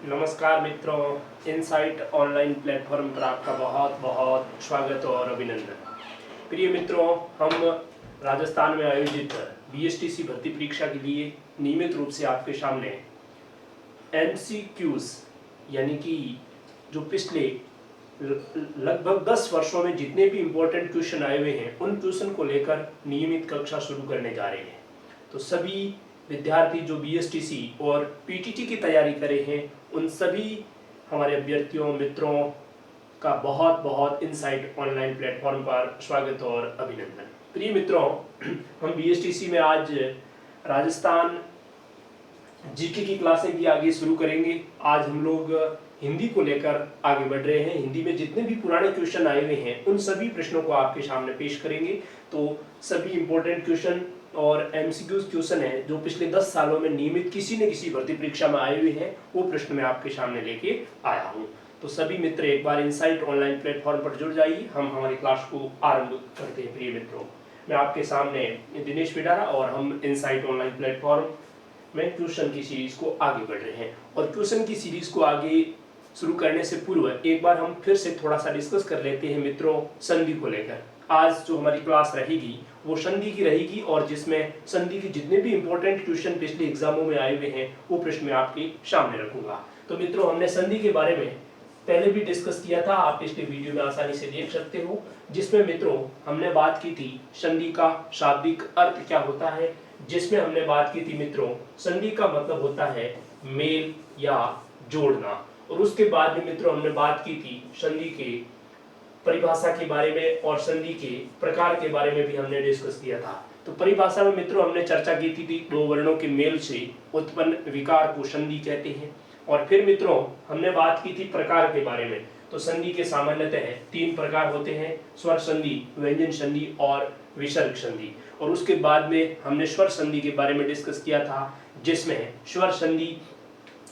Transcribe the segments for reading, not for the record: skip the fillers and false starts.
नमस्कार मित्रों, insight online platform पर आपका बहुत बहुत स्वागत और अभिनंदन। प्रिय मित्रों, हम राजस्थान में आयोजित बीएसटीसी भर्ती परीक्षा के लिए नियमित रूप से आपके सामने एमसीक्यूज यानी कि जो पिछले लगभग 10 वर्षों में जितने भी इम्पोर्टेंट क्वेश्चन आए हुए हैं उन क्वेश्चन को लेकर नियमित कक्षा शुरू करने जा रहे हैं। तो सभी विद्यार्थी जो बीएसटीसी और पीटीटी की तैयारी कर रहे हैं उन सभी हमारे अभ्यर्थियों मित्रों का बहुत बहुत इनसाइट ऑनलाइन प्लेटफॉर्म पर स्वागत और अभिनंदन। प्रिय मित्रों, हम बीएसटीसी में आज राजस्थान जीके की क्लासें भी आगे शुरू करेंगे। आज हम लोग हिंदी को लेकर आगे बढ़ रहे हैं। हिंदी में जितने भी पुराने क्वेश्चन आए हुए हैं उन सभी प्रश्नों को आपके सामने पेश करेंगे। तो सभी इंपॉर्टेंट क्वेश्चन और एमसीक्यूज क्वेश्चन है जो पिछले 10 सालों में नियमित किसी न किसी भर्ती परीक्षा में आए हुए हैं, वो प्रश्न मैं आपके सामने लेके आया हूँ। तो सभी मित्र एक बार इनसाइट ऑनलाइन प्लेटफॉर्म पर जुड़ जाइए। हम हमारी क्लास को आरंभ करते हैं। प्रिय मित्रों, मैं आपके सामने दिनेश पिटारा और हम इनसाइट ऑनलाइन प्लेटफॉर्म में क्वेश्चन की सीरीज को आगे बढ़ रहे हैं। और क्वेश्चन की सीरीज को आगे शुरू करने से पूर्व एक बार हम फिर से थोड़ा सा डिस्कस कर लेते हैं मित्रों संधि को लेकर। आज जो हमारी क्लास रहेगी वो संधि की रहेगी और जिसमें संधि के जितने भी इंपॉर्टेंट क्वेश्चन पिछले एग्जामों में आए हुए हैं वो प्रश्न मैं आपके सामने रखूंगा। तो मित्रों, हमने संधि के बारे में पहले भी डिस्कस किया था, आप पिछले वीडियो में आसानी से देख सकते हो, जिसमें मित्रों हमने बात की थी संधि का शाब्दिक अर्थ क्या होता है। जिसमें हमने बात की थी मित्रों संधि का मतलब होता है मेल या जोड़ना। और उसके बाद में मित्रों हमने बात की थी संधि के परिभाषा के बारे में और संधि के प्रकार के बारे में भी हमने डिस्कस किया था। तो परिभाषा में मित्रों हमने चर्चा की थी दो वर्णों के मेल से उत्पन्न विकार को संधि कहते हैं। और फिर मित्रों हमने बात की थी प्रकार के बारे में। तो संधि के सामान्यतः 3 प्रकार होते हैं, स्वर संधि, व्यंजन संधि और विसर्ग संधि। और उसके बाद में हमने स्वर संधि के बारे में डिस्कस किया था, जिसमें स्वर संधि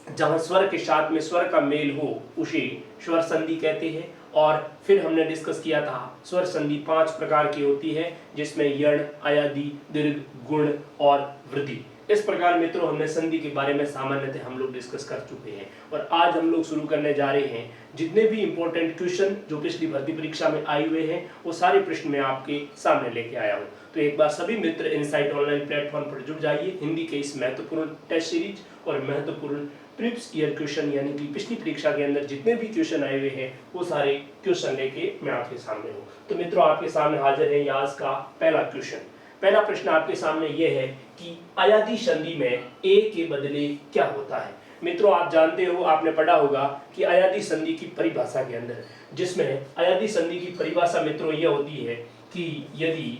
जहां स्वर के साथ में स्वर का मेल हो उसे स्वर संधि कहते हैं। और फिर हमने डिस्कस किया था स्वर संधि 5 प्रकार की होती है, जिसमें यण, अयादि, दीर्घ, गुण और वृद्धि। इस प्रकार मित्रों हमने संधि के बारे में सामान्यतः हम लोग डिस्कस कर चुके हैं। और आज हम लोग शुरू करने जा रहे हैं जितने भी इंपॉर्टेंट क्वेश्चन जो पिछली भर्ती परीक्षा में आए हुए हैं वो सारे प्रश्न मैं आपके सामने लेके आया हूँ। तो एक बार सभी मित्र इनसाइट ऑनलाइन प्लेटफॉर्म पर जुड़ जाइए। हिंदी के इस महत्वपूर्ण टेस्ट सीरीज और महत्वपूर्ण प्रीवियस ईयर क्वेश्चन यानी कि पिछली परीक्षा के अंदर जितने भी क्वेश्चन आए हुए हैं वो सारे क्वेश्चन लेके मैं आपके सामने हूँ। तो मित्रों आपके सामने हाजिर है आज का पहला क्वेश्चन। पहला प्रश्न आपके सामने ये है कि अयादि संधि में ए के बदले क्या होता है। मित्रों आप जानते हो, आपने पढ़ा होगा कि अयादि संधि की परिभाषा के अंदर, जिसमें अयादि संधि की परिभाषा मित्रों ये होती है कि यदि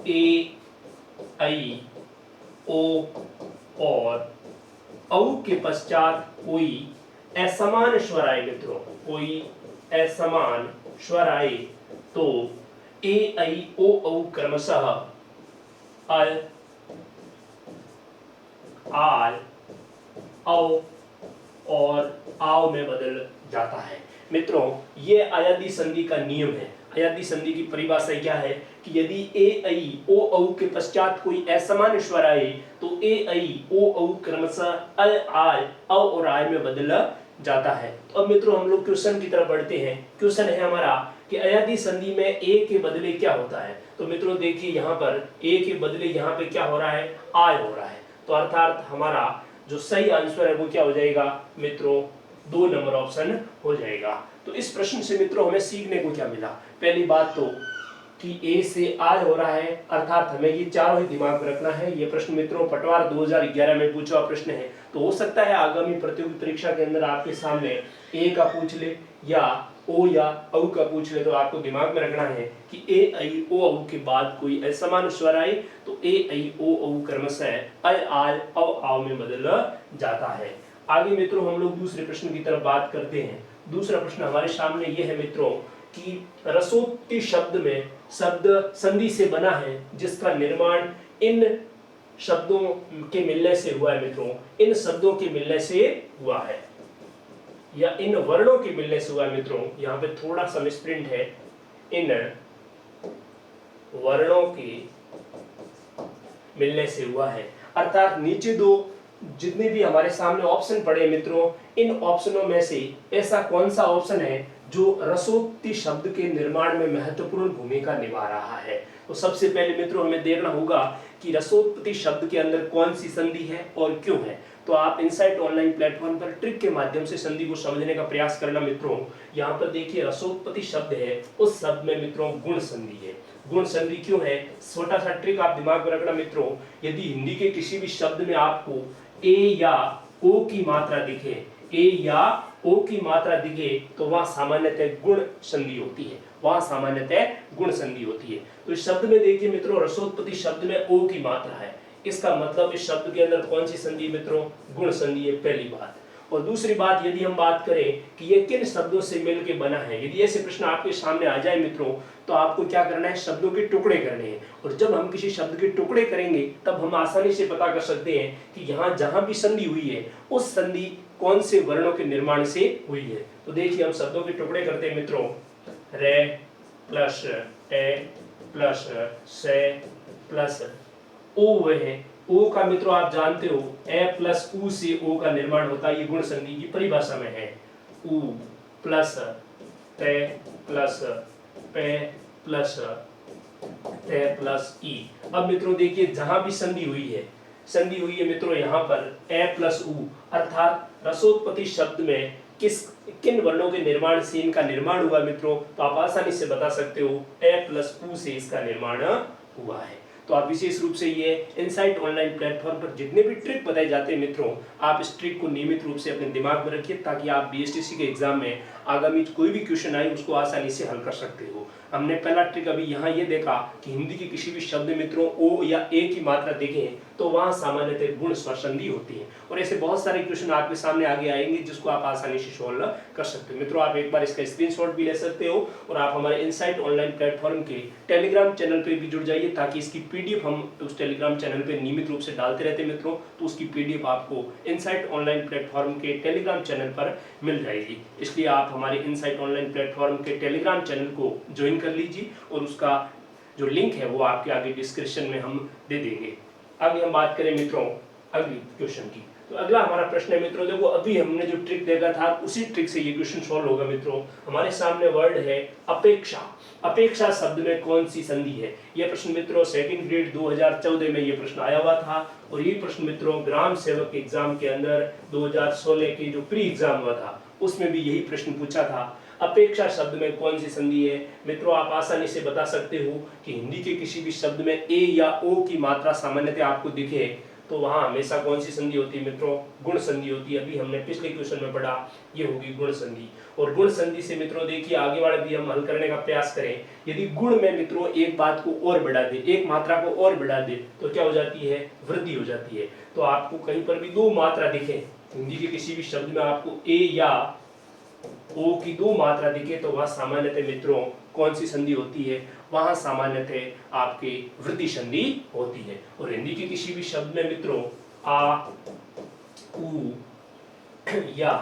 ए, आई, ओ और औ के पश्चात कोई असमान स्वर आए मित्रों, कोई असमान स्वर आए तो ए, आई, ओ, औ क्रमशः अ, आल, औ और आव में बदल जाता है। मित्रों ये अयादि संधि का नियम है। अयादि संधि की परिभाषा क्या है कि यदि ए, आई, ओ, औ के पश्चात कोई असमान स्वर आए तो ए, आई, ओ, औ क्रमशः अ, आल, औ और आय में बदल जाता है। तो अब मित्रों हम लोग क्वेश्चन की तरफ बढ़ते हैं। क्वेश्चन है हमारा कि अयादि संधि में ए के बदले क्या होता है। तो मित्रों देखिए यहाँ पर ए के बदले यहाँ पे क्या हो रहा है, आय हो रहा है। तो अर्थात हमारा जो सही आंसर है वो क्या हो जाएगा मित्रों, 2 नंबर ऑप्शन हो जाएगा। तो इस प्रश्न से मित्रों हमें सीखने को क्या मिला। पहली बात तो कि ए से आय हो रहा है, अर्थात हमें ये चारों ही दिमाग में रखना है। ये प्रश्न मित्रों पटवार 2011 में पूछा हुआ प्रश्न है। तो हो सकता है आगामी प्रतियोगी परीक्षा के अंदर आपके सामने ए का पूछ ले या ओ या औ का पूछ ले। तो आपको दिमाग में रखना है कि ए, आई, ओ, औ के बाद कोई असमान स्वर आए तो ए, आई, ओ, औ क्रमशः अ, आल, औ, आव में बदल जाता है। आगे मित्रों हम लोग दूसरे प्रश्न की तरफ बात करते हैं। दूसरा प्रश्न हमारे सामने ये है मित्रों कि रसोक्ति शब्द में शब्द संधि से बना है जिसका निर्माण इन शब्दों के मिलने से हुआ है। मित्रों इन शब्दों के मिलने से हुआ है या इन वर्णों के मिलने से हुआ है। मित्रों यहाँ पे थोड़ा सा मिसप्रिंट है, इन वर्णों के मिलने से हुआ है। अर्थात नीचे 2 जितने भी हमारे सामने ऑप्शन पड़े मित्रों, इन ऑप्शनों में से ऐसा कौन सा ऑप्शन है जो रसोक्ति शब्द के निर्माण में महत्वपूर्ण भूमिका निभा रहा है। तो सबसे पहले मित्रों हमें देखना होगा कि रसोत्पत्ति शब्द के अंदर कौन सी संधि है और क्यों है। तो आप इनसाइट ऑनलाइन प्लेटफॉर्म पर ट्रिक के माध्यम से संधि को समझने का प्रयास करना मित्रों। यहाँ पर देखिए रसोत्पत्ति शब्द है, उस शब्द में मित्रों गुण संधि है। गुण संधि क्यों है, छोटा सा ट्रिक आप दिमाग में रखना मित्रों। यदि हिंदी के किसी भी शब्द में आपको ए या ओ की मात्रा दिखे, ए या ओ की मात्रा दिखे, तो वहां सामान्यतः गुण संधि होती है, वहां सामान्यतः गुण संधि होती है। तो इस शब्द में देखिए मित्रों, रसोत्पत्ति शब्द में ओ की मात्रा है, इसका मतलब इस शब्द के अंदर कौन सी संधि मित्रों, गुण संधि है, पहली बात। और दूसरी बात, यदि हम बात करें कि ये किन शब्दों से मिलकर बना है, यदि ऐसे प्रश्न आपके सामने आ जाए मित्रों, तो आपको क्या करना है, शब्दों के टुकड़े करने हैं। और जब हम किसी शब्द के टुकड़े करेंगे तब हम आसानी से पता कर सकते हैं कि यहाँ जहां भी संधि हुई है उस संधि कौन से वर्णों के निर्माण से हुई है। तो देखिए हम शब्दों के टुकड़े करते हैं मित्रों, रे प्लस ए प्लस से प्लस ओ है। ओ का मित्रों आप जानते हो ए प्लस ऊ से ओ का निर्माण होता है, ये गुण संधि की परिभाषा में है। ऊ प्लस ते प्लस पे प्लस ते प्लस ई। अब मित्रों देखिए जहां भी संधि हुई है मित्रों यहाँ पर ए प्लस ऊ, अर्थात रसोत्पत्ति शब्द में किन वर्णों के निर्माण से इनका निर्माण हुआ मित्रों, तो आप आसानी से बता सकते हो ए प्लस ऊ से इसका निर्माण हुआ है। तो आप विशेष रूप से ये इनसाइट ऑनलाइन प्लेटफॉर्म पर जितने भी ट्रिक बताए जाते हैं मित्रों, आप इस ट्रिक को नियमित रूप से अपने दिमाग में रखिए ताकि आप बीएसटीसी के एग्जाम में आगामी कोई भी क्वेश्चन आए उसको आसानी से हल कर सकते हो। हमने पहला ट्रिक अभी यहाँ ये देखा कि हिंदी के किसी भी शब्द मित्रों ओ या ए की मात्रा देखें तो वहां सामान्यतः गुण स्वर संधि होती है। और ऐसे बहुत सारे क्वेश्चन आपके सामने आगे आएंगे जिसको आप आसानी से सॉल्व कर सकते हो। मित्रों आप एक बार इसका स्क्रीनशॉट भी ले सकते हो और आप हमारे इनसाइट ऑनलाइन प्लेटफॉर्म के टेलीग्राम चैनल पे भी जुड़ जाइए ताकि इसकी पीडीएफ हम उस टेलीग्राम चैनल पे नियमित रूप से डालते रहते हैं मित्रों। तो उसकी पीडीएफ आपको इनसाइट ऑनलाइन प्लेटफॉर्म के टेलीग्राम चैनल पर मिल जाएगी। इसलिए आप हमारे इनसाइट ऑनलाइन प्लेटफॉर्म के टेलीग्राम चैनल को ज्वाइन कर लीजिए और उसका जो लिंक है वो आपके आगे डिस्क्रिप्शन में हम दे देंगे। आगे हम बात करें मित्रों अगली क्वेश्चन की। तो अगला हमारा प्रश्न है मित्रों, देखो अभी हमने जो ट्रिक देखा था उसी ट्रिक से ये क्वेश्चन सॉल्व होगा मित्रों। हमारे सामने वर्ड है अपेक्षा। अपेक्षा शब्द में कौन सी संधि है? यह प्रश्न मित्रों सेकंड ग्रेड 2014 में ये प्रश्न आया हुआ था और ये प्रश्न मित्रों ग्राम सेवक एग्जाम के अंदर 2016 के जो प्री एग्जाम हुआ था उसमें भी यही प्रश्न पूछा था। अपेक्षा शब्द में कौन सी संधि है? मित्रों आप आसानी से बता सकते हो कि हिंदी के किसी भी शब्द में ए या ओ की मात्रा सामान्यतः आपको दिखे तो वहां हमेशा कौन सी संधि होती है मित्रों? गुण संधि होती है। अभी हमने पिछले क्वेश्चन में पढ़ा, ये होगी गुण संधि। और गुण संधि से मित्रों देखिए आगे वाले भी हम हल करने का प्रयास करें। यदि गुण में मित्रों एक बात को और बढ़ा दे, एक मात्रा को और बढ़ा दे तो क्या हो जाती है? वृद्धि हो जाती है। तो आपको कहीं पर भी दो मात्रा दिखे, हिंदी के किसी भी शब्द में आपको ए या ओ की दो मात्रा दिखे तो वह सामान्यतः मित्रों कौन सी संधि होती है? वहां सामान्यतः आपकी वृद्धि संधि होती है। और हिंदी के किसी भी शब्द में मित्रों आ, उ या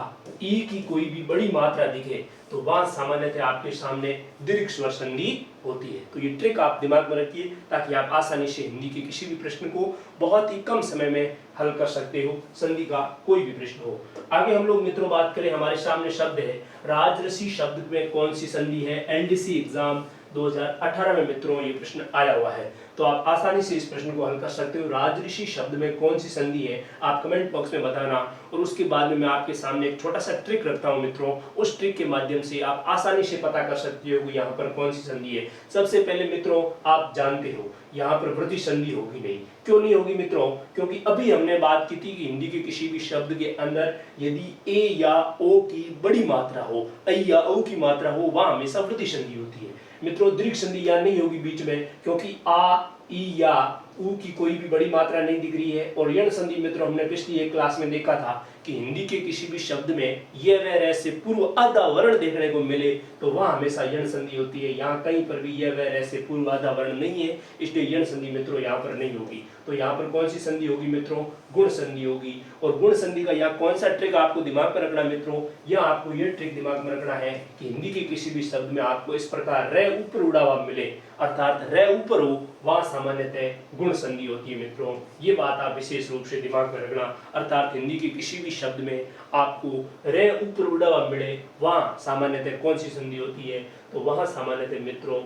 ई की कोई भी बड़ी मात्रा दिखे तो वहां सामान्यतः आपके सामने दीर्घ स्वर संधि होती है। तो ये ट्रिक आप दिमाग में रखिए ताकि आप आसानी से हिंदी के किसी भी प्रश्न को बहुत ही कम समय में हल कर सकते हो, संधि का कोई भी प्रश्न हो। आगे हम लोग मित्रों बात करें, हमारे सामने शब्द है राजऋषि। शब्द में कौन सी संधि है? एनडीसी एग्जाम 2018 में मित्रों ये प्रश्न आया हुआ है। तो आप आसानी से इस प्रश्न को हल कर सकते हो। राजऋषि शब्द में कौन सी संधि है आप कमेंट बॉक्स में बताना। और उसके बाद में मैं आपके सामने एक छोटा सा ट्रिक रखता हूं मित्रों, उस ट्रिक के माध्यम से आप आसानी से पता कर सकते हो कि यहाँ पर कौन सी संधि है। सबसे पहले मित्रों आप जानते हो यहाँ पर वृद्धि संधि होगी नहीं। क्यों नहीं होगी मित्रों? क्योंकि अभी हमने बात की थी कि हिंदी के किसी भी शब्द के अंदर यदि ए या ओ की बड़ी मात्रा हो, ऐ या ओ की मात्रा हो, वहां हमेशा वृद्धि संधि होती है मित्रों। दीर्घ संधि यहाँ नहीं होगी बीच में, क्योंकि आ, ई या ऊ की कोई भी बड़ी मात्रा नहीं दिख रही है। और यण संधि मित्रों हमने पिछली एक क्लास में देखा था कि हिंदी के किसी भी शब्द में ये व रे से पूर्व आधा वर्ण देखने को मिले तो वह हमेशा यण संधि होती है। यहाँ कहीं पर भी ये व रे से पूर्व आधा वर्ण नहीं है, इसलिए यण संधि मित्रों यहाँ पर नहीं होगी। तो यहाँ पर कौन सी संधि होगी मित्रों? गुण संधि होगी। और गुण संधि का यहाँ कौन सा ट्रिक आपको दिमाग में रखना मित्रों? यहाँ आपको यह ट्रिक दिमाग में रखना है कि हिंदी के किसी भी शब्द में आपको इस प्रकार रे ऊपर उड़ा हुआ मिले, अर्थात रे ऊपर हो वहां सामान्यतः गुण संधि होती है मित्रों। ये बात आप विशेष रूप से दिमाग में रखना। अर्थात हिंदी के किसी भी शब्द में आपको रे ऊपर उड़ा हुआ मिले वहां सामान्यतः कौन सी संधि होती है, तो वहां सामान्यतः मित्रों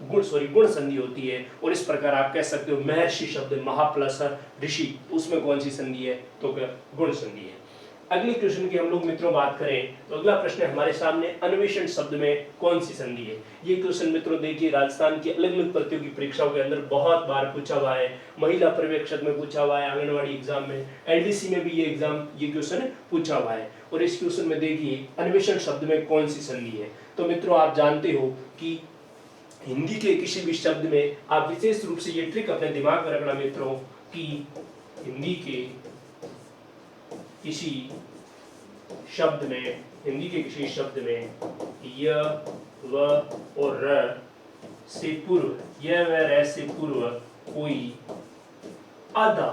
गुण संधि होती है। और इस प्रकार आप कह सकते हो महर्षि शब्द महा प्लस ऋषि, उसमें कौन सी संधि है, तो गुण संधि है। अगले क्वेश्चन की हम लोग मित्रों बात करें तो अगला प्रश्न है हमारे सामने अन्वेषण शब्द में कौन सी संधि है। ये क्वेश्चन मित्रों देखिए राजस्थान की अलग अलग प्रतियोगी परीक्षाओं के अंदर बहुत बार पूछा हुआ है। महिला पर्यवेक्षक में पूछा हुआ है, आंगनवाड़ी एग्जाम में, एलडीसी में भी ये क्वेश्चन पूछा हुआ है। और इस क्वेश्चन में देखिए अन्वेषण शब्द में कौन सी संधि है। तो मित्रों आप जानते हो कि हिंदी के किसी भी शब्द में आप विशेष रूप से ये ट्रिक अपने दिमाग में रखना मित्रों कि हिंदी के किसी शब्द में य व और र से पूर्व य व र से पूर्व कोई आधा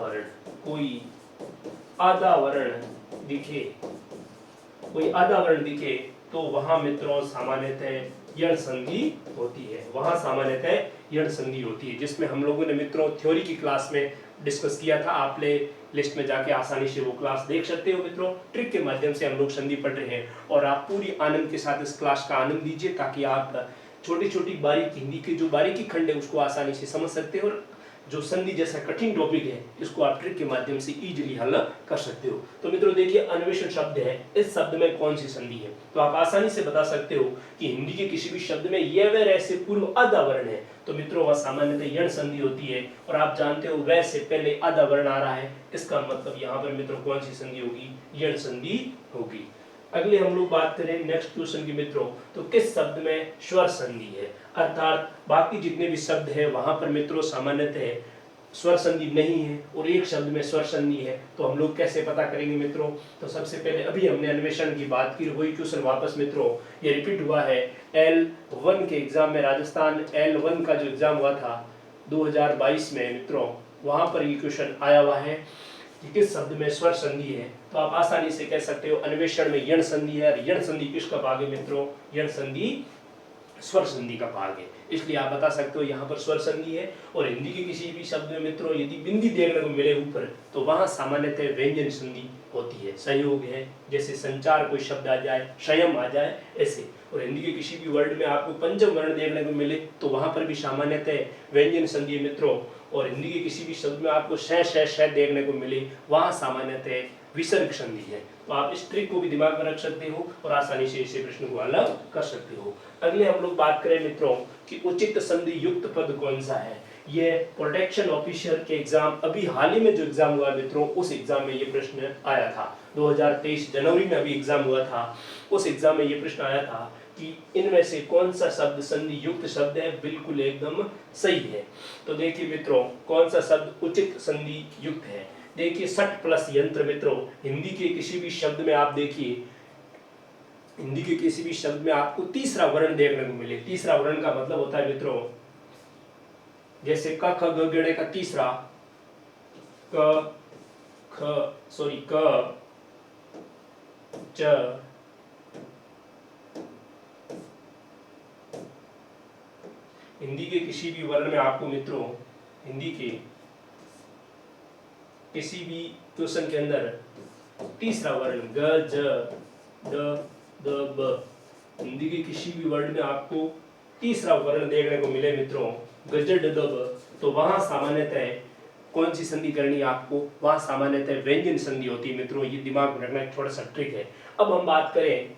वर्ण दिखे तो वहां मित्रों सामान्यतः यण संधि होती है। जिसमें हम लोगों ने मित्रों थ्योरी की क्लास में डिस्कस किया था। आप लिस्ट में जाके आसानी से वो क्लास देख सकते हो मित्रों। ट्रिक के माध्यम से हम लोग संधि पढ़ रहे हैं और आप पूरी आनंद के साथ इस क्लास का आनंद लीजिए ताकि आप छोटी छोटी बारीकी हिंदी के जो बारीकी खंड है उसको आसानी से समझ सकते हो और जो संधि जैसा कठिन टॉपिक है इसको आप ट्रिक के माध्यम से इजीली हल कर सकते हो। तो मित्रों देखिए अन्वेषण शब्द है, इस शब्द में कौन सी संधि है, तो आप आसानी से बता सकते हो कि हिंदी के किसी भी शब्द में ये व रे से पूर्व आधा वर्ण है तो मित्रों वह सामान्यतः यण संधि होती है। और आप जानते हो व से पहले आधा वर्ण आ रहा है, इसका मतलब यहाँ पर मित्रों कौन सी संधि होगी, यण संधि होगी। अगले हम लोग बात करें नेक्स्ट क्वेश्चन की मित्रों, तो किस शब्द में स्वर संधि है। अर्थात बाकी जितने भी शब्द है वहां पर मित्रों सामान्यतः स्वर संधि नहीं है और एक शब्द में स्वर संधि है। तो हम लोग कैसे पता करेंगे मित्रों, तो सबसे पहले अभी हमने अन्वेषण की बात की, वही क्वेश्चन वापस मित्रों ये रिपीट हुआ है। L1 के एग्जाम में राजस्थान L1 का जो एग्जाम हुआ था 2022 में मित्रों, वहां पर ये क्वेश्चन आया हुआ है कि किस शब्द में स्वर संधि है। तो आप आसानी से कह सकते हो अन्वेषण में यण संधि है। और यण संधि किसका भाग है मित्रों, यण संधि स्वर संधि का भाग है, इसलिए आप बता सकते हो यहाँ पर स्वर संधि है। और हिंदी के किसी भी शब्द में मित्रों यदि बिंदी देखने को मिले ऊपर तो वहां सामान्यतः व्यंजन संधि होती है। संयोग है, जैसे संचार कोई शब्द आ जाए, संयम आ जाए, ऐसे। और हिंदी के किसी भी वर्ड में आपको पंचम वर्ण देखने को मिले तो वहां पर भी सामान्यतः व्यंजन संधि है मित्रों। और हिंदी के किसी भी शब्द में आपको श देखने को मिले वहां सामान्यतः विसर्ग संधि है। तो आप इस ट्रिक को भी दिमाग में रख सकते हो और आसानी से इसे प्रश्न को हल कर सकते हो। अगले हम लोग बात करें मित्रों कि उचित संधि युक्त पद कौन सा है। ये प्रोटेक्शन ऑफिसर के एग्जाम अभी हाल ही में जो एग्जाम हुआ मित्रों, उस एग्जाम में ये प्रश्न आया था। 2023 जनवरी में अभी एग्जाम हुआ था, उस एग्जाम में ये प्रश्न आया था कि इनमें से कौन सा शब्द संधि युक्त शब्द है। बिल्कुल एकदम सही है। तो देखिए मित्रों कौन सा शब्द उचित संधि युक्त है। देखिए सट प्लस यंत्र मित्रों, हिंदी के किसी भी शब्द में आप देखिए, हिंदी के किसी भी शब्द में आपको तीसरा वर्ण देखने को मिले। तीसरा वर्ण का मतलब होता है मित्रों जैसे क ख ग ग का तीसरा क च हिंदी के किसी भी वर्ण में आपको मित्रों, हिंदी के किसी भी क्वेश्चन के अंदर तीसरा वर्ण ग ज ड द ब, हिंदी के किसी भी वर्ड में आपको तीसरा वर्ण देखने को मिले मित्रों ग ज ड द ब, तो वहां सामान्यतः कौन सी संधि करनी है आपको, वहां सामान्यतः व्यंजन संधि होती है मित्रों। ये दिमाग में रखना एक थोड़ा सा ट्रिक है। अब हम बात करें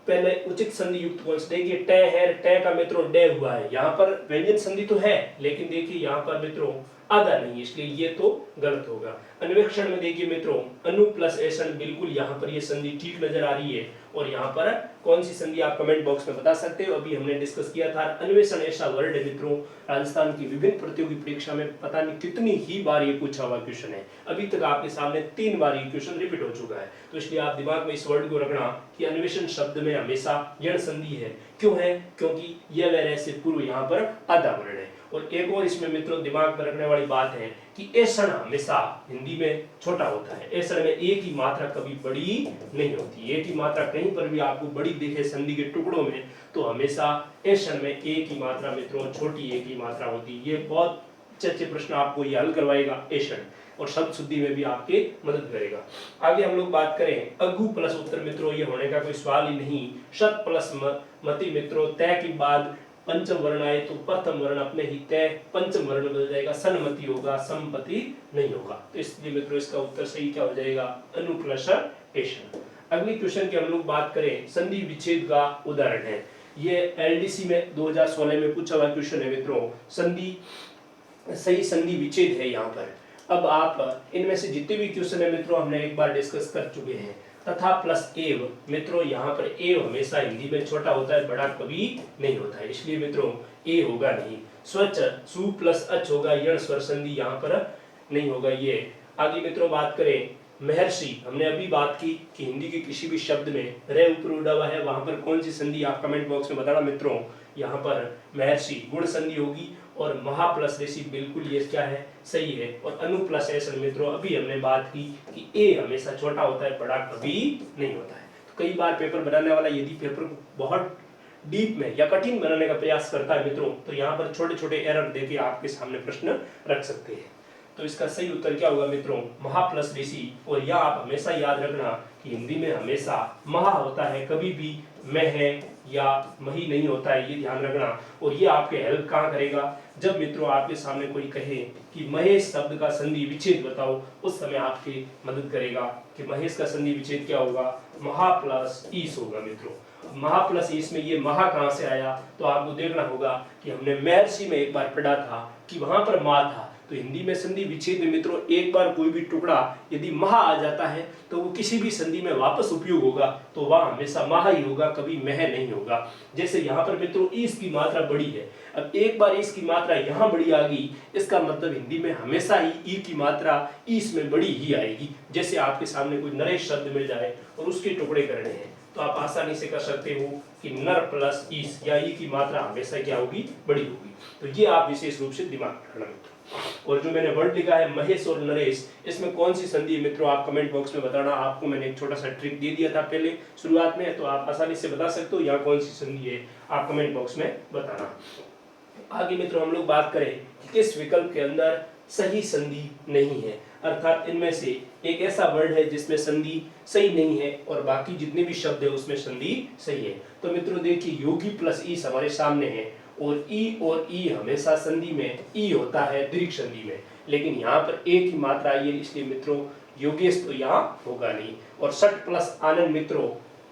पहले उचित संधि युक्त कौन सा। देखिए ट है, ट का मित्रों डे हुआ है, यहाँ पर व्यंजन संधि तो है लेकिन देखिए यहाँ पर मित्रों आधा नहीं है, इसलिए ये तो गलत होगा। अन्वेक्षण में देखिए मित्रों अनु प्लस ऐसन, बिल्कुल यहाँ पर ये संधि ठीक नजर आ रही है। और यहाँ पर कौन सी संधि आप कमेंट बॉक्स में बता सकते हो, अभी हमने डिस्कस किया था। अन्वेषण ऐसा वर्ड है मित्रों, राजस्थान की विभिन्न प्रतियोगी परीक्षा में पता नहीं कितनी ही बार ये पूछा हुआ क्वेश्चन है। अभी तक आपके सामने 3 बार ये क्वेश्चन रिपीट हो चुका है। तो इसलिए आप दिमाग में इस वर्ड को रखना कि अन्वेषण शब्द में हमेशा यण संधि है। क्यों है, क्योंकि यह व र से पूर्व यहाँ पर आधा वर्ण है। और एक और इसमें मित्रों दिमाग में रखने वाली बात है कि ऐसण हमेशा हिंदी में छोटा होता है। ऐसण में एक ही मात्रा कभी बड़ी नहीं होती। एक ही मात्रा कहीं पर भी आपको बड़ी दिखे संधि के टुकड़ों में तो हमेशा ऐसण में एक ही मात्रा मित्रों छोटी एक ही मात्रा होती है। ये बहुत अच्छे प्रश्न आपको ये हल करवाएगा ऐसण, और शब्द शुद्धि में भी आपके मदद करेगा। आगे हम लोग बात करें अगु प्लस उत्तर मित्रों, ये होने का कोई सवाल ही नहीं। शत प्लस मति मित्रों, तय के बाद पंचम वर्ण आए तो प्रथम वर्ण अपने ही तय पंचम वर्ण बदल जाएगा, सन्मति होगा, संपत्ति नहीं होगा। तो इसलिए मित्रों इसका उत्तर सही क्या हो जाएगा, अनु प्लस ऐसण। अगली क्वेश्चन की हम लोग बात करें, संधि विच्छेद का उदाहरण है। ये एलडीसी में 2016 में पूछा हुआ क्वेश्चन है मित्रों। संधि सही संधि विच्छेद है यहाँ पर। अब आप इनमें से जितने भी क्वेश्चन है मित्रों हमने एक बार डिस्कस कर चुके हैं। तथा प्लस एव मित्रों, यहाँ पर एव हमेशा हिंदी में छोटा होता है, बड़ा कभी नहीं होता है, इसलिए मित्रों ए होगा नहीं। स्वच्छ सु प्लस अच होगा, यण स्वर संधि यहाँ पर नहीं होगा ये। आगे मित्रों बात करें महर्षि, हमने अभी बात की कि हिंदी के किसी भी शब्द में रे ऊपर उड़ा हुआ है, वहां पर कौन सी संधि आप कमेंट बॉक्स में बताना मित्रों। यहाँ पर महर्षि गुण संधि होगी, और महा प्लस ऋषि बिल्कुल ये क्या है, सही है। और अनु प्लस ऐसण मित्रों अभी हमने बात की कि ए हमेशा छोटा होता है, बड़ा कभी नहीं होता है। तो कई बार पेपर बनाने वाला यदि पेपर को बहुत डीप में या कठिन बनाने का प्रयास करता है मित्रों, तो यहाँ पर छोटे छोटे एरर देके आपके सामने प्रश्न रख सकते हैं। तो इसका सही उत्तर क्या होगा मित्रों, महा प्लस ऋषि। और यह आप हमेशा याद रखना कि हिंदी में हमेशा महा होता है, कभी भी मैं है या मही नहीं होता है, ये ध्यान रखना। और ये आपके हेल्प कहाँ करेगा, जब मित्रों आपके सामने कोई कहे कि महेश शब्द का संधि विच्छेद बताओ, उस समय आपकी मदद करेगा कि महेश का संधि विच्छेद क्या होगा, महा प्लस ईस होगा मित्रों। महा प्लस ईस में ये महा कहाँ से आया, तो आपको देखना होगा कि हमने महर्षि में एक बार पढ़ा था कि वहां पर मा था। तो हिंदी में संधि विच्छेद में मित्रों एक बार कोई भी टुकड़ा यदि महा आ जाता है तो वो किसी भी संधि में वापस उपयोग होगा, तो वह हमेशा महा ही होगा, कभी मह नहीं होगा। जैसे यहाँ पर मित्रों ईस की मात्रा बड़ी है, अब एक बार ईस की मात्रा यहाँ बड़ी आ गई, इसका मतलब हिंदी में हमेशा ही ई की मात्रा ईस में बड़ी ही आएगी। जैसे आपके सामने कोई नरेश शब्द मिल जाए और उसके टुकड़े करने हैं, तो आप आसानी से कर सकते हो कि नर प्लस ईस या ई की मात्रा हमेशा क्या होगी, बड़ी होगी। तो ये आप विशेष रूप से दिमाग में रखना मित्रों। और जो मैंने वर्ड लिखा है महेश और नरेश, इसमें कौन सी संधि है मित्रों आप कमेंट बॉक्स में बताना। आपको मैंने एक छोटा सा ट्रिक दे दिया था पहले शुरुआत में, तो आप आसानी से बता सकते हो यहाँ कौन सी संधि है, आप कमेंट बॉक्स में बताना। आगे मित्रों हम लोग बात करें कि किस विकल्प के अंदर सही संधि नहीं है, अर्थात इनमें से एक ऐसा वर्ड है जिसमें संधि सही नहीं है और बाकी जितने भी शब्द है उसमें संधि सही है। तो मित्रों देखिए योगी प्लस ईस हमारे सामने है, और ई हमेशा संधि में ई होता है दीर्घ संधि में, लेकिन यहाँ पर एक ही मात्रा आई है, इसलिए मित्रों योगेश तो यहाँ होगा नहीं। और सट प्लस आनंद मित्रों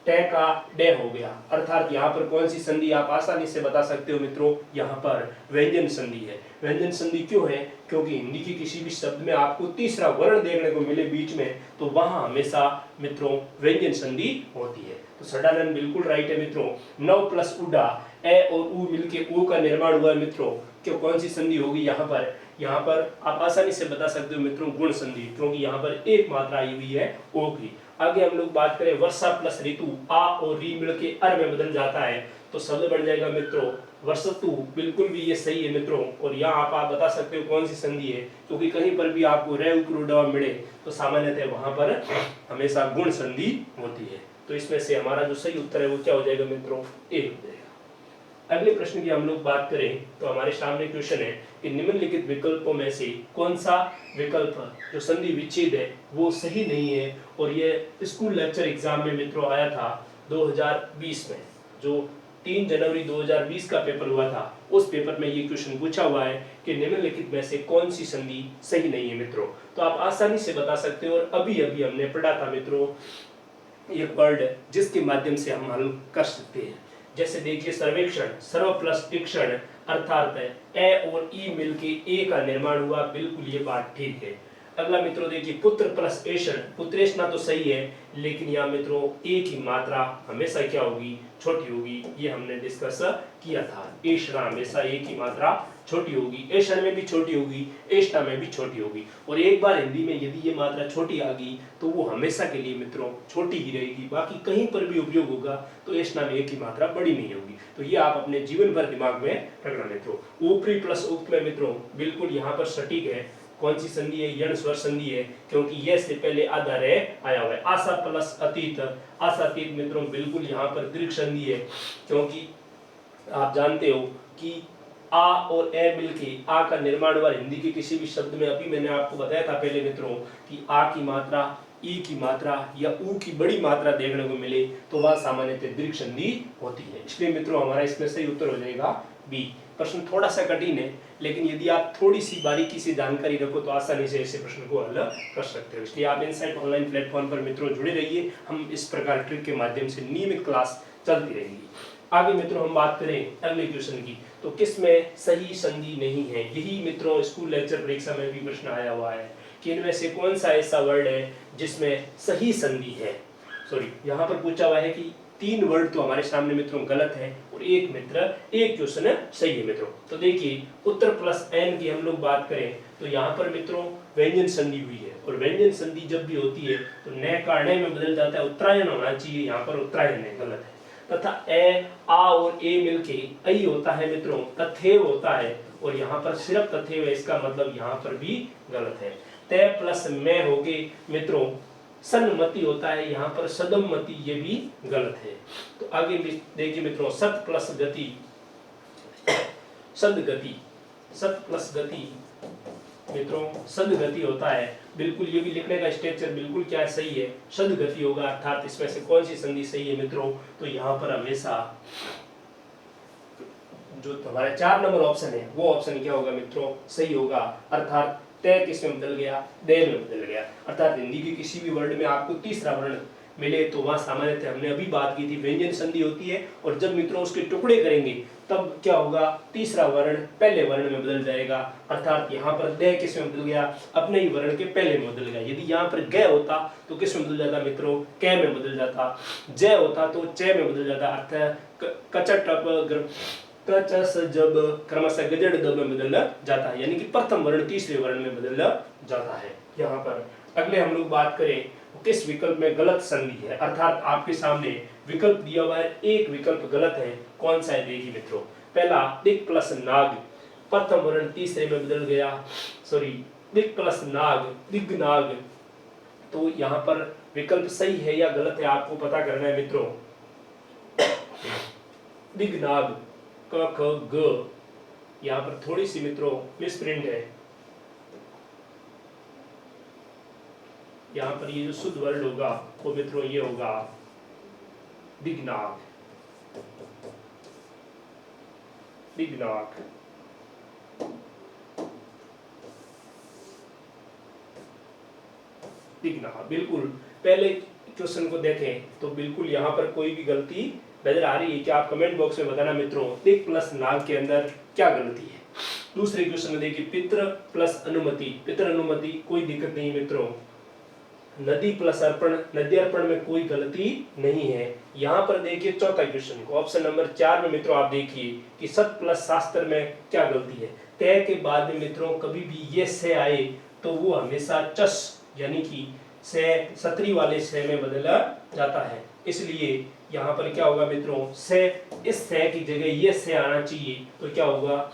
टे का डे हो गया, अर्थात यहाँ पर कौन सी संधि आप आसानी से बता सकते हो मित्रों, यहाँ पर व्यंजन संधि है। व्यंजन संधि क्यों है, क्योंकि हिंदी की किसी भी शब्द में आपको तीसरा वर्ण देखने को मिले बीच में, तो वहां हमेशा मित्रों व्यंजन संधि होती है। तो सडानंद बिल्कुल राइट है मित्रों। 9 प्लस उडा, ए और उ मिलके ओ का निर्माण हुआ है मित्रों, क्यों कौन सी संधि होगी यहाँ पर आप आसानी से बता सकते हो मित्रों गुण संधि, क्योंकि यहाँ पर एक मात्रा आई हुई है ओ की। आगे हम लोग बात करें वर्षा प्लस ऋतु, आ और री मिलके अर में बदल जाता है, तो शब्द बन जाएगा मित्रों वर्षतु। बिल्कुल भी ये सही है मित्रों। और यहाँ आप बता सकते हो कौन सी संधि है, क्योंकि कहीं पर भी आपको रे उक्रूडा मिले तो सामान्यतः वहां पर हमेशा गुण संधि होती है। तो इसमें से हमारा जो सही उत्तर है वो क्या हो जाएगा मित्रों, ए हो जाएगा। अगले प्रश्न की हम लोग बात करें तो हमारे सामने क्वेश्चन है कि निम्नलिखित विकल्पों में से कौन सा विकल्प जो संधि विच्छेद है वो सही नहीं है। और ये स्कूल लेक्चर एग्जाम में मित्रों आया था 2020 में, जो 3 जनवरी 2020 का पेपर हुआ था, उस पेपर में ये क्वेश्चन पूछा हुआ है कि निम्नलिखित में से कौन सी संधि सही नहीं है मित्रों। तो आप आसानी से बता सकते हो। और अभी अभी हमने पढ़ा था मित्रों एक वर्ड जिसके माध्यम से हम हल कर सकते हैं। जैसे देखिए सर्वेक्षण, सर्व प्लस ईक्षण, अर्थात ए और ई मिलके ए का निर्माण हुआ, बिल्कुल ये बात ठीक है। अगला मित्रों देखिए पुत्र प्लस एषण, पुत्रेषणा तो सही है, लेकिन यहाँ मित्रों ए की मात्रा हमेशा क्या होगी, छोटी होगी, ये हमने डिस्कस किया था। एषणा हमेशा ए की मात्रा छोटी होगी, एषण में भी छोटी होगी, एषणा में भी छोटी होगी। और एक बार हिंदी में यदि ये मात्रा छोटी आ गई तो वो हमेशा के लिए मित्रों छोटी ही रहेगी, बाकी कहीं पर भी उपयोग होगा तो एषणा में ए की मात्रा बड़ी नहीं होगी। तो ये आप अपने जीवन भर दिमाग में रखना मित्रों। ऊपरी प्लस उक्त में मित्रों बिल्कुल यहाँ पर सटीक है, कौन सी संधि है, यण स्वर संधि है, क्योंकि यह से पहले आधा रे आया हुआ है। आशा प्लस अतीत, आशा अतीत मित्रों बिल्कुल यहाँ पर दीर्घ संधि है, क्योंकि आप जानते हो कि आ और ए मिलके आ का निर्माण हुआ हिंदी के किसी भी शब्द में। अभी मैंने आपको बताया था पहले मित्रों कि आ की मात्रा, ई की मात्रा या ऊ की बड़ी मात्रा देखने को मिले तो वह सामान्यतः दीर्घ संधि होती है। इसलिए मित्रों हमारा इसमें सही उत्तर हो जाएगा बी। प्रश्न थोड़ा सा कठिन है, लेकिन यदि आप थोड़ी सी बारीकी से जानकारी रखो तो आसानी से ऐसे प्रश्न को हल कर सकते हो। इसलिए आप इनसाइट ऑनलाइन प्लेटफॉर्म पर मित्रों जुड़े रहिए, हम इस प्रकार ट्रिक के माध्यम से नियमित क्लास चलती रहेगी। आगे मित्रों हम बात करें अगले क्वेश्चन की, तो किसमें सही संधि नहीं है। यही मित्रों स्कूल लेक्चर परीक्षा में भी प्रश्न आया हुआ है कि इनमें से कौन सा ऐसा वर्ड है जिसमें सही संधि है। सॉरी, यहाँ पर पूछा हुआ है कि 3 वर्ड तो हमारे सामने मित्रों गलत है और एक क्वेश्चन सही है मित्रों। तो देखिए उत्तर प्लस एन की हम लोग बात करें तो यहाँ पर मित्रों व्यंजन संधि हुई है, और व्यंजन संधि जब भी होती है तो न का ण में बदल जाता है, उत्तरायण होना चाहिए, यहाँ पर उत्तरायण है, गलत है। तथा ए, आ और ए मिलके ऐ होता है मित्रों, तथैव होता है, और यहाँ पर सिर्फ तथैव है, इसका मतलब यहाँ पर भी गलत है। तय प्लस में हो गए मित्रों सन्मति होता है, यहाँ पर सदमति, ये भी गलत है। तो आगे देखिए मित्रों सत प्लस गति, सदगति, सत प्लस गति मित्रों सदगति होता है, बिल्कुल ये भी लिखने का स्ट्रक्चर बिल्कुल क्या सही है, सदगति होगा। अर्थात इसमें से कौन सी संधि सही है मित्रों, तो यहाँ पर हमेशा जो हमारा 4 नंबर ऑप्शन है वो ऑप्शन क्या होगा मित्रों, सही होगा। अर्थात तय किस में बदल गया, दे में बदल गया। अर्थात हिंदी के किसी भी वर्ड में आपको तीसरा वर्ण मिले तो वहां सामान्यतः हमने अभी बात की थी व्यंजन संधि होती है, और जब मित्रों उसके टुकड़े करेंगे तब क्या होगा, तीसरा वर्ण पहले वर्ण में बदल जाएगा। अर्थात यहाँ पर दे किस में बदल गया, अपने ही वर्ण के पहले में बदल गया। यदि यहाँ पर ग होता तो किस में बदल जाता मित्रों, क में बदल जाता। ज होता तो च में बदल जाता। अर्थात कचटप कचस जब क्रमशः गजड़ द में बदल जाता है, यानी कि प्रथम वर्ण तीसरे वर्ण में बदल जाता है। यहाँ पर अगले हम लोग बात करें किस विकल्प में गलत संधि है। अर्थात आपके सामने विकल्प दिया हुआ है, एक विकल्प गलत है, कौन सा है देखिए मित्रों। पहला दिक प्लस नाग, प्रथम वर्ण तीसरे में बदल गया, सॉरी दिक प्लस नाग, दिग्नाग। तो यहाँ पर विकल्प सही है या गलत है आपको पता करना है मित्रों। दिग्नाग क ख ग, यहाँ पर थोड़ी सी मित्रों मिसप्रिंट है। यहाँ पर ये जो शुद्ध वर्ड होगा वो मित्रों ये होगा दिग्नाग, दिग्नाग। दिग्नाग बिल्कुल पहले क्वेश्चन को देखें तो बिल्कुल यहाँ पर कोई भी गलती नजर आ रही है क्या, आप कमेंट बॉक्स में बताना मित्रों दिक प्लस नाग के अंदर क्या गलती है। दूसरे क्वेश्चन में देखिए पितृ प्लस अनुमति, पितृ अनुमति कोई दिक्कत नहीं मित्रों। नदी प्लस अर्पण, नदी अर्पण में कोई गलती नहीं है। यहाँ पर देखिए चौथा क्वेश्चन को ऑप्शन नंबर 4 में मित्रों आप देखिए कि सत प्लस शास्त्र में क्या गलती है। तय के बाद में मित्रों कभी भी ये से आए तो वो हमेशा चस यानी कि से सत्री वाले से में बदला जाता है, इसलिए यहाँ पर क्या होगा मित्रों से, इस से की जगह ये से आना चाहिए, तो क्या होगा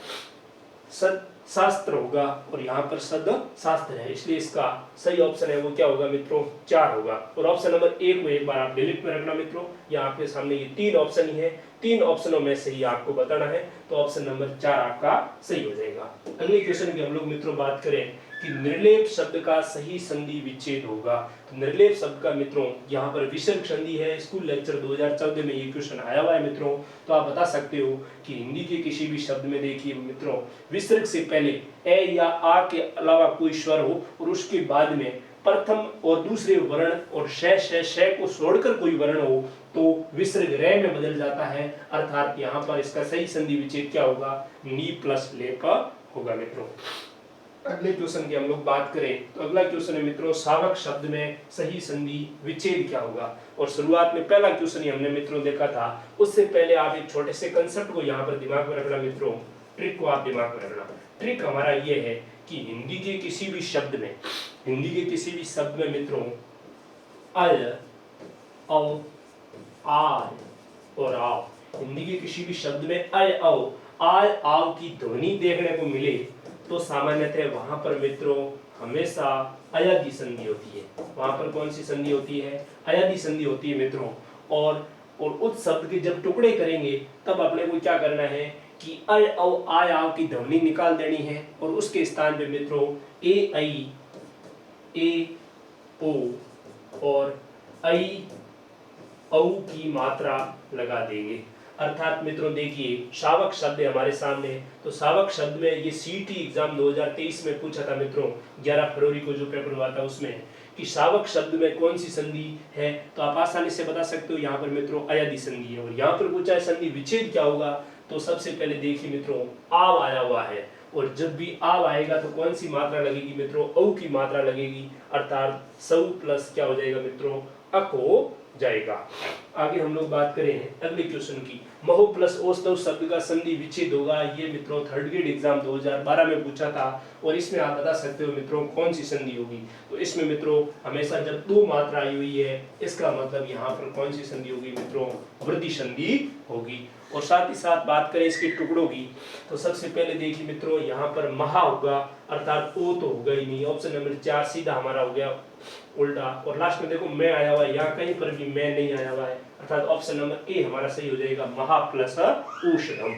सद शास्त्र होगा, और यहाँ पर सद शास्त्र है, इसलिए इसका सही ऑप्शन है वो क्या होगा मित्रों 4 होगा। और ऑप्शन नंबर 1 को एक बार आप डिलीट में रखना मित्रों, यहाँ आपके सामने ये 3 ऑप्शन ही है, 3 ऑप्शनों में से ही आपको बताना है, तो ऑप्शन नंबर 4 आपका सही हो जाएगा। अगले क्वेश्चन की हम लोग मित्रों बात करें कि निर्लेप शब्द का सही संधि विच्छेद होगा। तो निर्लेप शब्द का मित्रों यहाँ पर विसर्ग संधि है, स्कूल लेक्चर 2014 में ये क्वेश्चन आया हुआ है मित्रों। तो आप बता सकते हो कि हिंदी के किसी भी शब्द में देखिए मित्रों विसर्ग से पहले ए या आ के अलावा कोई स्वर हो और उसके बाद में प्रथम और दूसरे वर्ण और श को छोड़कर कोई वर्ण हो तो विसर्ग रे में बदल जाता है। अर्थात यहाँ पर इसका सही संधि विच्छेद क्या होगा, नी प्लस लेप होगा मित्रों। अगले क्वेश्चन की हम लोग बात करें तो अगला क्वेश्चन है मित्रों, सावक शब्द में सही संधि विच्छेद क्या होगा। और शुरुआत में पहला क्वेश्चन ही हमने मित्रों देखा था, उससे पहले आप एक छोटे से कंसेप्ट को यहाँ पर दिमाग में रखना मित्रों, ट्रिक को आप दिमाग में रखना। ट्रिक हमारा ये है कि हिंदी के किसी भी शब्द में, हिंदी के किसी भी शब्द में मित्रों अल, औ, आल और आव, हिंदी के किसी भी शब्द में अल, औ, आल, आव की ध्वनि देखने को मिले तो सामान्यतः वहां पर मित्रों हमेशा अयादी संधि होती है। वहां पर कौन सी संधि होती है? अयादी संधि होती है मित्रों। और उस शब्द के जब टुकड़े करेंगे तब अपने को क्या करना है कि अ, औ, आ, आव की ध्वनि निकाल देनी है और उसके स्थान पे मित्रों ए, आई, ए, ओ और आई, औ की मात्रा लगा देंगे। अर्थात मित्रों देखिए, शावक शब्द हमारे सामने, तो शावक शब्द में ये सीटी एग्जाम 2023 में पूछा था मित्रों, 11 फरवरी को जो पेपर हुआ था उसमें, कि शावक शब्द में कौन सी संधि है, तो आप आसानी से बता सकते हो यहाँ पर मित्रों अयादी संधि है। और यहाँ पर पूछा है संधि विच्छेद क्या होगा, तो सबसे पहले देखिए मित्रों आव आया हुआ है, और जब भी आव आएगा तो कौन सी मात्रा लगेगी मित्रों? औ की मात्रा लगेगी, अर्थात सौ प्लस क्या हो जाएगा मित्रों? अक हो जाएगा। आगे हम लोग बात करें अगले क्वेश्चन की, महो प्लस ओस्तव शब्द का संधि विच्छेद होगा। ये मित्रों थर्ड ग्रेड एग्जाम 2012 में पूछा था, और इसमें आप बता सकते हो मित्रों कौन सी संधि होगी। तो इसमें मित्रों हमेशा जब दो मात्रा आई हुई है, इसका मतलब यहाँ पर कौन सी संधि होगी मित्रों? वृद्धि संधि होगी। और साथ ही साथ बात करें इसके टुकड़ों की, तो सबसे पहले देखिए मित्रों यहाँ पर महा होगा, अर्थात ओ तो होगा ही नहीं, ऑप्शन नंबर 4 सीधा हमारा हो गया उल्टा। और लास्ट में देखो मैं आया हुआ है, यहाँ कहीं पर भी मैं नहीं आया हुआ है, अर्थात ऑप्शन नंबर ए हमारा सही हो जाएगा, महा प्लस ऊष्णम।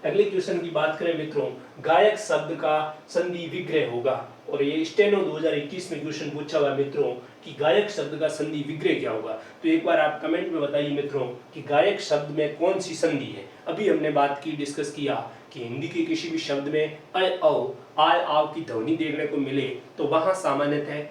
अगले क्वेश्चन की बात करें मित्रों, गायक शब्द का संधि विग्रह होगा। और ये स्टेनो 2021 में क्वेश्चन पूछा हुआ मित्रों कि गायक शब्द का संधि विग्रह क्या होगा। तो एक बार आप कमेंट में बताइए मित्रों कि गायक शब्द में कौन सी संधि है। अभी हमने बात की, डिस्कस किया कि हिंदी के किसी भी शब्द में अ, औ, आय, आव की ध्वनि देखने को मिले तो वहां सामान्यतः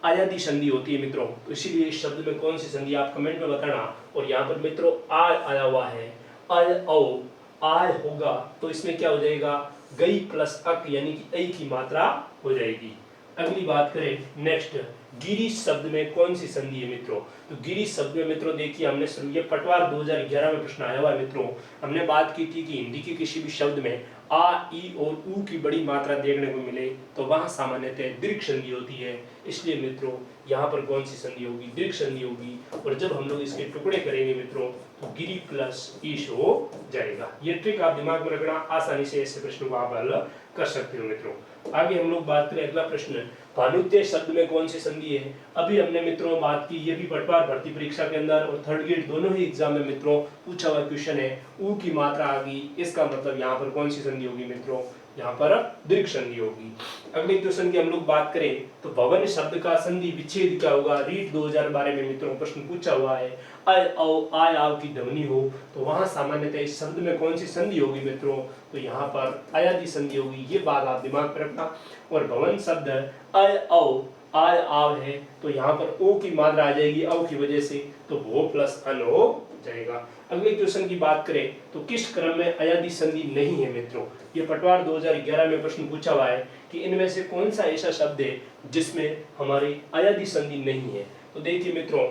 अयादी संधि होती है मित्रों। तो इसीलिए इस शब्द में कौन सी संधि आप कमेंट में बताना। और यहाँ पर मित्रों आय आया हुआ है, अ, औ, आय होगा तो इसमें क्या हो जाएगा? गई प्लस अक यानी कि ऐ की मात्रा हो जाएगी। अगली बात करें नेक्स्ट, गिरीश शब्द में कौन सी संधि है मित्रों? तो गिरीश शब्द में मित्रों देखिए हमने शुरू, ये पटवार 2011 में प्रश्न आया हुआ है मित्रों। हमने बात की थी कि हिंदी के किसी भी शब्द में आ, ई और ऊ की बड़ी मात्रा देखने को मिले तो वहां सामान्यतः दीर्घ संधि होती है। इसलिए मित्रों यहाँ पर कौन सी संधि होगी? दीर्घ संधि होगी। और जब हम लोग इसके टुकड़े करेंगे मित्रों तो गिरी प्लस ईश हो जाएगा। ये ट्रिक आप दिमाग में रखना, आसानी से ऐसे प्रश्नों को आप हल कर सकते हो मित्रों। आगे हम लोग बात करें अगला प्रश्न, भानुत्य शब्द में कौन सी संधि है? अभी हमने मित्रों बात की, ये भी पटवार भर्ती परीक्षा के अंदर और थर्ड ग्रेड दोनों ही एग्जाम में मित्रों पूछा हुआ क्वेश्चन है। ऊ की मात्रा आ गई, इसका मतलब यहाँ पर कौन सी संधि होगी मित्रों? यहाँ पर दीर्घ संधि होगी। अगले क्वेश्चन की हम लोग बात करें तो भवन शब्द का संधि विच्छेद क्या होगा? रीट 2012 में मित्रों प्रश्न पूछा हुआ है। अ, औ, आय, आव की ध्वनि हो तो वहां सामान्यतः इस शब्द में कौन सी संधि होगी मित्रों? तो यहाँ पर अयादी संधि होगी। ये बात आप दिमाग में रखना। और भवन शब्द अ, औ, आय, आव है तो यहाँ पर ओ की मात्रा आ जाएगी औ की वजह से, तो भो प्लस अन हो जाएगा। अगले क्वेश्चन की बात करें तो किस क्रम में अयादी संधि नहीं है मित्रों? ये पटवार 2011 में प्रश्न पूछा हुआ है कि इनमें से कौन सा ऐसा शब्द है जिसमें हमारी अयादी संधि नहीं है। तो देखिए मित्रों,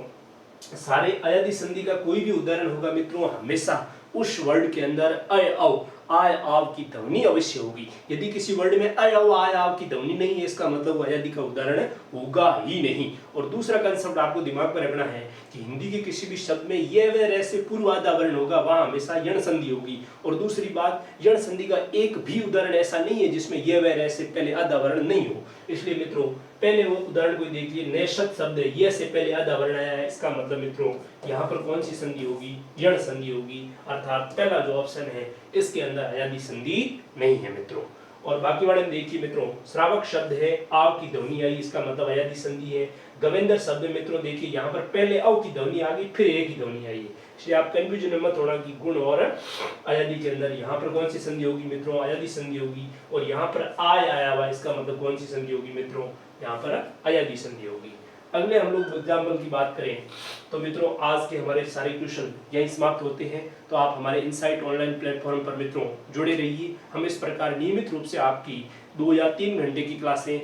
सारे अयादी संधि का कोई भी उदाहरण होगा मित्रों हमेशा उस वर्ड के अंदर अ, औ, आय, आव की ध्वनि अवश्य होगी। यदि किसी वर्ड में अ, औ, आय, आव की ध्वनि नहीं है, इसका मतलब वो अयादी का उदाहरण होगा ही नहीं। और दूसरा कंसेप्ट आपको दिमाग में रखना है कि हिंदी के किसी भी शब्द में ये व रे से पूर्व आधा वर्ण होगा, वहां हमेशा यण संधि होगी। और दूसरी बात, यण संधि का एक भी उदाहरण ऐसा नहीं है जिसमें ये व रे से पहले आधा वर्ण नहीं हो। इसलिए मित्रों पहले वो उदाहरण को देखिए, नेशत शब्द है, ये से पहले आधा वर्ण आया है, इसका मतलब मित्रों यहाँ पर कौन सी संधि होगी? यण संधि होगी। अर्थात पहला जो ऑप्शन है इसके अंदर अयादी संधि नहीं है मित्रों। और बाकी वाले में देखिए मित्रों, श्रावक शब्द है, आव की ध्वनि आई, इसका मतलब अयादी संधि है। गवेंद्र शब्द में मित्रों देखिए यहाँ पर पहले औ की ध्वनि आ गई, फिर ए की ध्वनि आई है। इसलिए आप कंफ्यूजन मत होना कि गुण और अयादी के अंदर यहाँ पर कौन सी संधि होगी मित्रों? अयादी संधि होगी। और यहाँ पर आय आया हुआ, इसका मतलब कौन सी संधि होगी मित्रों? यहाँ पर अयादी संधि होगी। अगले हम लोग एग्जाम्पल की बात करें तो मित्रों आज के हमारे सारे क्वेश्चन यही समाप्त होते हैं। तो आप हमारे इनसाइट ऑनलाइन प्लेटफॉर्म पर मित्रों जुड़े रहिए। हम इस प्रकार नियमित रूप से आपकी 2 या 3 घंटे की क्लासें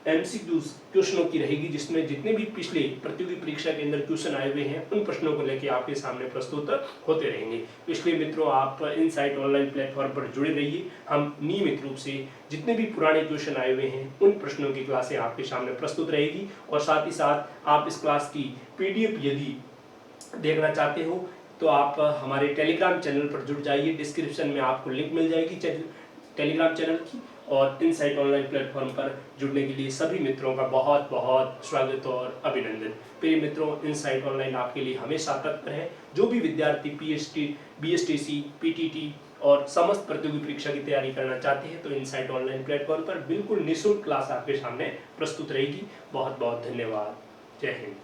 MCQ क्वेश्चनों की रहेगी, जिसमें जितने भी पिछले प्रतियोगी परीक्षा के अंदर क्वेश्चन आए हुए हैं उन प्रश्नों को लेकर आपके सामने प्रस्तुत होते रहेंगे। इसलिए मित्रों, आप इनसाइट ऑनलाइन प्लेटफॉर्म पर जुड़े रहिए। हम नियमित रूप से जितने भी पुराने क्वेश्चन आए हुए हैं उन प्रश्नों की क्लासें आपके सामने प्रस्तुत रहेगी, और साथ ही साथ आप इस क्लास की PDF यदि देखना चाहते हो तो आप हमारे टेलीग्राम चैनल पर जुड़ जाइए। डिस्क्रिप्शन में आपको लिंक मिल जाएगी टेलीग्राम चैनल की, और इनसाइट ऑनलाइन प्लेटफॉर्म पर जुड़ने के लिए सभी मित्रों का बहुत बहुत स्वागत और अभिनंदन। प्रिय मित्रों, इनसाइट ऑनलाइन आपके लिए हमेशा तत्पर है। जो भी विद्यार्थी PST, BSTC, PTT और समस्त प्रतियोगी परीक्षा की तैयारी करना चाहते हैं तो इनसाइट ऑनलाइन प्लेटफॉर्म पर बिल्कुल निःशुल्क क्लास आपके सामने प्रस्तुत रहेगी। बहुत बहुत धन्यवाद। जय हिंद।